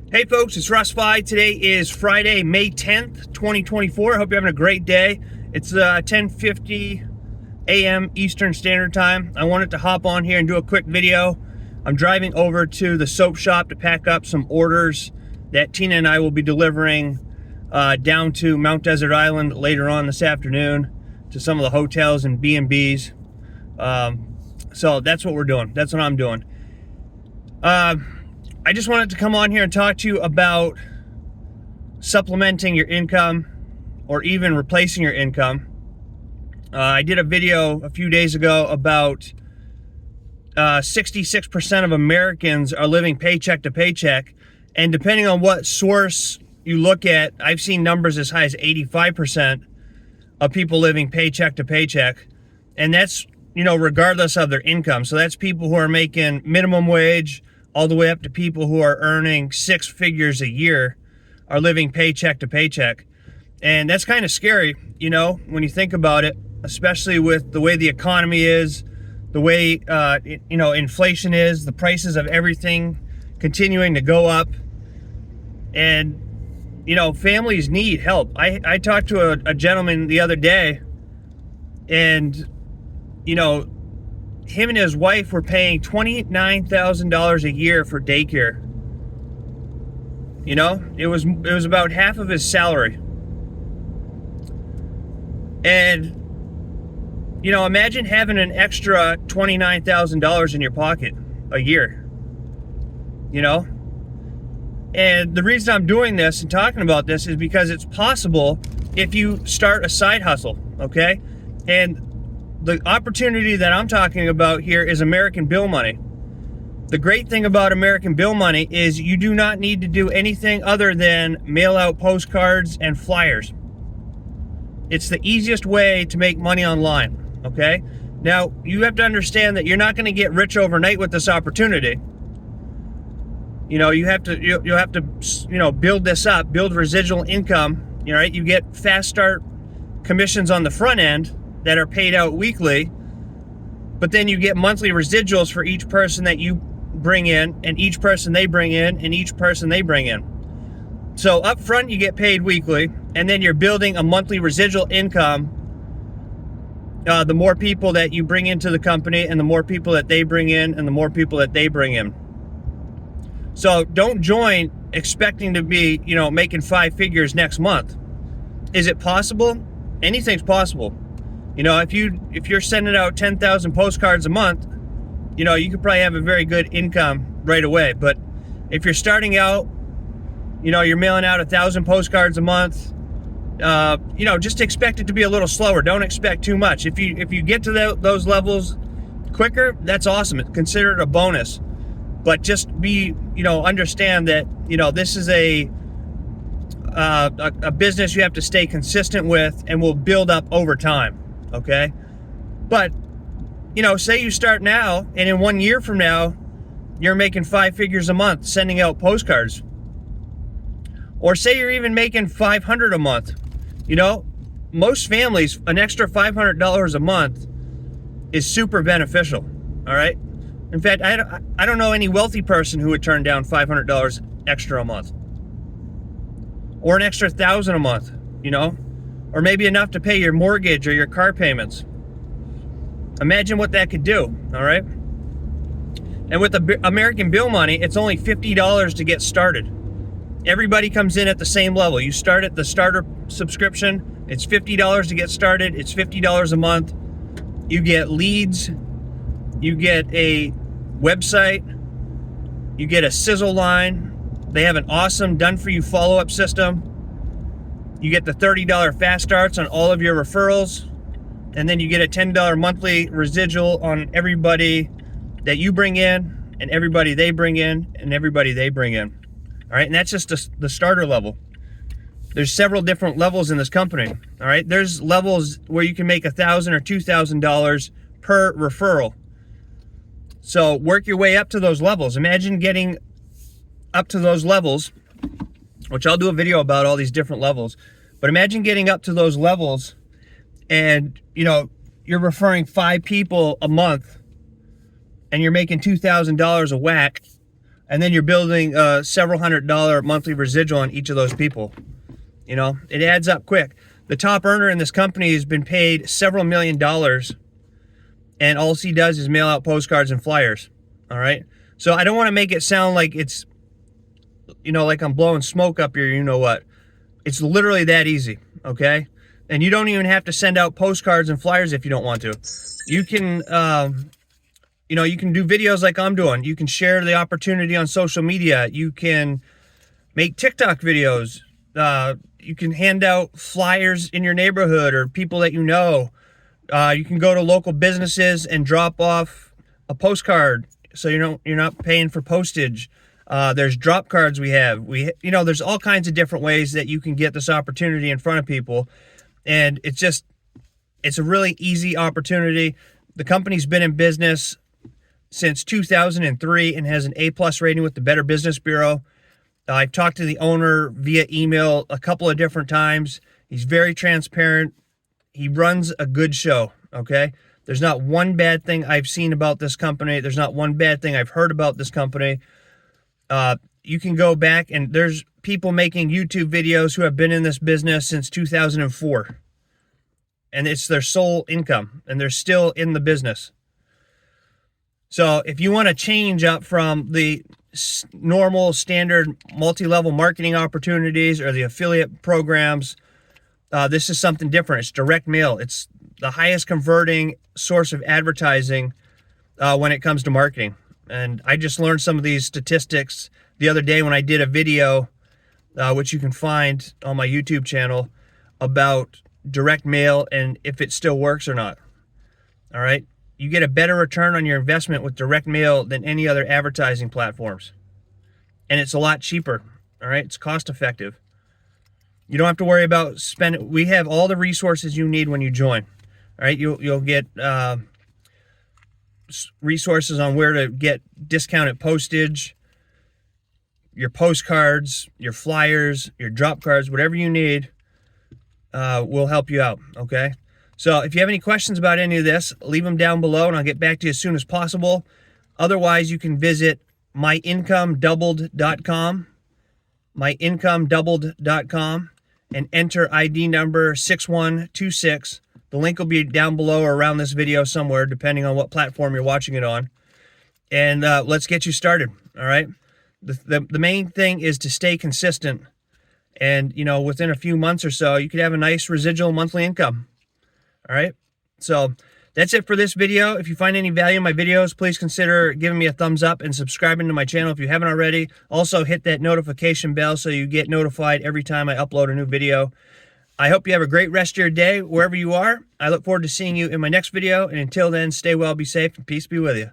Hey folks, it's Russ Fi. Today is Friday, May 10th, 2024. I hope you're having a great day. It's 10:50 a.m. Eastern Standard Time. I wanted to hop on here and do a quick video. I'm driving over to the soap shop to pack up some orders that Tina and I will be delivering down to Mount Desert Island later on this afternoon to some of the hotels and B&Bs. So that's what we're doing. That's what I'm doing. I just wanted to come on here and talk to you about supplementing your income or even replacing your income. I did a video a few days ago about 66% of Americans are living paycheck to paycheck, and depending on what source you look at, I've seen numbers as high as 85% of people living paycheck to paycheck, and that's, regardless of their income. So that's people who are making minimum wage, all the way up to people who are earning six figures a year are living paycheck to paycheck. And that's kind of scary, when you think about it, especially with the way the economy is, the way, inflation is, the prices of everything continuing to go up. And, families need help. I talked to a gentleman the other day, and, him and his wife were paying $29,000 a year for daycare. It was about half of his salary. And, imagine having an extra $29,000 in your pocket a year. And the reason I'm doing this and talking about this is because it's possible if you start a side hustle, okay? And the opportunity that I'm talking about here is American Bill money. The great thing about American Bill money is you do not need to do anything other than mail out postcards and flyers. It's the easiest way to make money online, okay? Now, you have to understand that you're not going to get rich overnight with this opportunity. You'll have to build this up, build residual income, right? You get fast start commissions on the front end that are paid out weekly, but then you get monthly residuals for each person that you bring in, and each person they bring in, and each person they bring in. So up front you get paid weekly, and then you're building a monthly residual income. The more people that you bring into the company, and the more people that they bring in, and the more people that they bring in. So don't join expecting to be, making five figures next month. Is it possible? Anything's possible. If you're sending out 10,000 postcards a month, you could probably have a very good income right away. But if you're starting out, you're mailing out 1,000 postcards a month, just expect it to be a little slower. Don't expect too much. If you get to those levels quicker, that's awesome. Consider it a bonus. But just understand that, this is a business you have to stay consistent with and will build up over time. Okay, but say you start now, and in 1 year from now you're making five figures a month sending out postcards, or say you're even making $500 a month. Most families, an extra $500 a month is super beneficial. All right, in fact, I don't know any wealthy person who would turn down $500 extra a month, or an extra $1,000 a month, or maybe enough to pay your mortgage or your car payments. Imagine what that could do, all right? And with the American Bill money, it's only $50 to get started. Everybody comes in at the same level. You start at the starter subscription, it's $50 to get started, it's $50 a month. You get leads, you get a website, you get a Sizzle line. They have an awesome done-for-you follow-up system. You get the $30 fast starts on all of your referrals, and then you get a $10 monthly residual on everybody that you bring in, and everybody they bring in, and everybody they bring in. All right, and that's just the starter level. There's several different levels in this company. All right, there's levels where you can make $1,000 or $2,000 per referral. So work your way up to those levels. Imagine getting up to those levels, which I'll do a video about all these different levels. But imagine getting up to those levels and, you're referring 5 people a month and you're making $2,000 a whack. and then you're building a several $100 monthly residual on each of those people. You know, it adds up quick. The top earner in this company has been paid several $1,000,000, and all he does is mail out postcards and flyers. All right. So I don't want to make it sound like it's, you know, like I'm blowing smoke up here, you know what. It's literally that easy, okay? And you don't even have to send out postcards and flyers if you don't want to. You can, you know, you can do videos like I'm doing. You can share the opportunity on social media. You can make TikTok videos. You can hand out flyers in your neighborhood or people that you know. You can go to local businesses and drop off a postcard, so you're not paying for postage. There's drop cards we have. You know, there's all kinds of different ways that you can get this opportunity in front of people, and it's a really easy opportunity. The company's been in business since 2003 and has an A+ rating with the Better Business Bureau. I've talked to the owner via email a couple of different times. He's very transparent. He runs a good show, okay? There's not one bad thing I've seen about this company. There's not one bad thing I've heard about this company. You can go back, and there's people making YouTube videos who have been in this business since 2004. And it's their sole income, and they're still in the business. So if you want to change up from the normal standard multi-level marketing opportunities or the affiliate programs, this is something different. It's direct mail. It's the highest converting source of advertising when it comes to marketing. And I just learned some of these statistics the other day when I did a video, which you can find on my YouTube channel, about direct mail and if it still works or not. All right. You get a better return on your investment with direct mail than any other advertising platforms. And it's a lot cheaper. All right. It's cost effective. You don't have to worry about spending. We have all the resources you need when you join. All right. You'll get resources on where to get discounted postage, your postcards, your flyers, your drop cards, whatever you need, will help you out. Okay. So if you have any questions about any of this, leave them down below and I'll get back to you as soon as possible. Otherwise, you can visit myincomeDoubled.com, myincomeDoubled.com, and enter ID number 6126. The link will be down below or around this video somewhere, depending on what platform you're watching it on. And let's get you started, all right? The main thing is to stay consistent. And, you know, within a few months or so, you could have a nice residual monthly income. All right, so that's it for this video. If you find any value in my videos, please consider giving me a thumbs up and subscribing to my channel if you haven't already. Also, hit that notification bell so you get notified every time I upload a new video. I hope you have a great rest of your day wherever you are. I look forward to seeing you in my next video, and until then, stay well, be safe, and peace be with you.